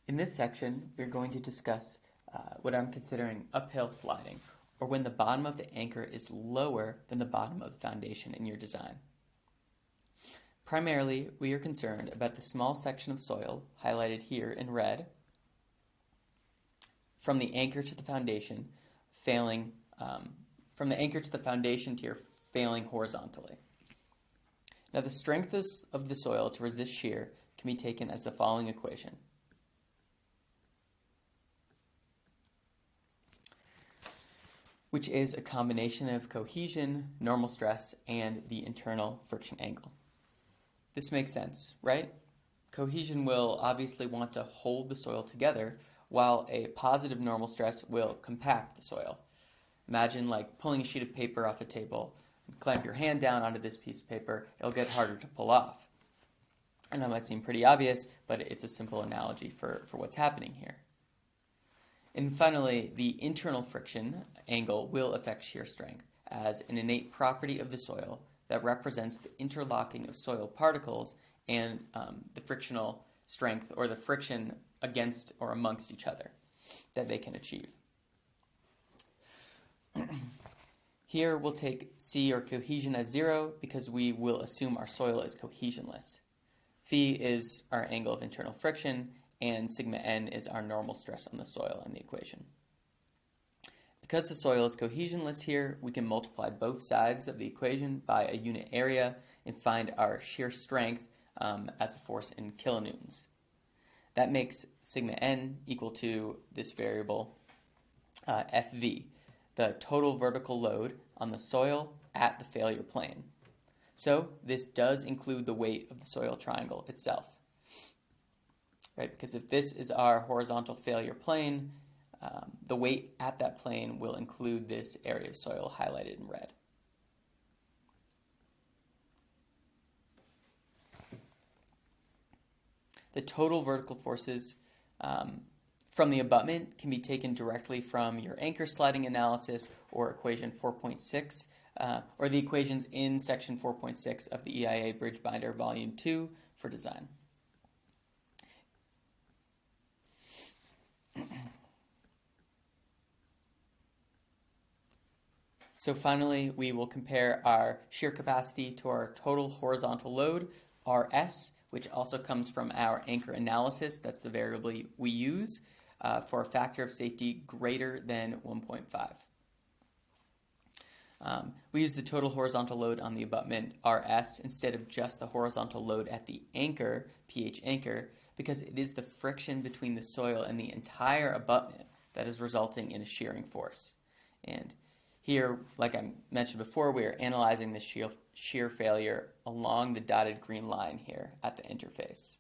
In this section, we're going to discuss what I'm considering uphill sliding, or when the bottom of the anchor is lower than the bottom of the foundation in your design. Primarily, we are concerned about the small section of soil, highlighted here in red, from the anchor to the foundation failing, from the anchor to the foundation tier failing horizontally. Now, the strength of the soil to resist shear can be taken as the following equation. Which is a combination of cohesion, normal stress, and the internal friction angle. This makes sense, right? Cohesion will obviously want to hold the soil together, while a positive normal stress will compact the soil. Imagine like pulling a sheet of paper off a table. Clamp your hand down onto this piece of paper, it'll get harder to pull off. And that might seem pretty obvious, but it's a simple analogy for what's happening here. And finally, the internal friction angle will affect shear strength as an innate property of the soil that represents the interlocking of soil particles and the frictional strength or the friction against or amongst each other that they can achieve. Here we'll take C or cohesion as 0 because we will assume our soil is cohesionless. Phi is our angle of internal friction, and sigma n is our normal stress on the soil in the equation. Because the soil is cohesionless here, we can multiply both sides of the equation by a unit area and find our shear strength as a force in kilonewtons. That makes sigma n equal to this variable Fv, the total vertical load on the soil at the failure plane. So this does include the weight of the soil triangle itself. Right, because if this is our horizontal failure plane, the weight at that plane will include this area of soil highlighted in red. The total vertical forces from the abutment can be taken directly from your anchor sliding analysis or equation 4.6, or the equations in section 4.6 of the EIA Bridge Binder Volume 2 for design. So finally, we will compare our shear capacity to our total horizontal load, Rs, which also comes from our anchor analysis. That's the variable we use for a factor of safety greater than 1.5. We use the total horizontal load on the abutment, Rs, instead of just the horizontal load at the anchor, pH anchor, because it is the friction between the soil and the entire abutment that is resulting in a shearing force. And here, like I mentioned before, we are analyzing the shear failure along the dotted green line here at the interface.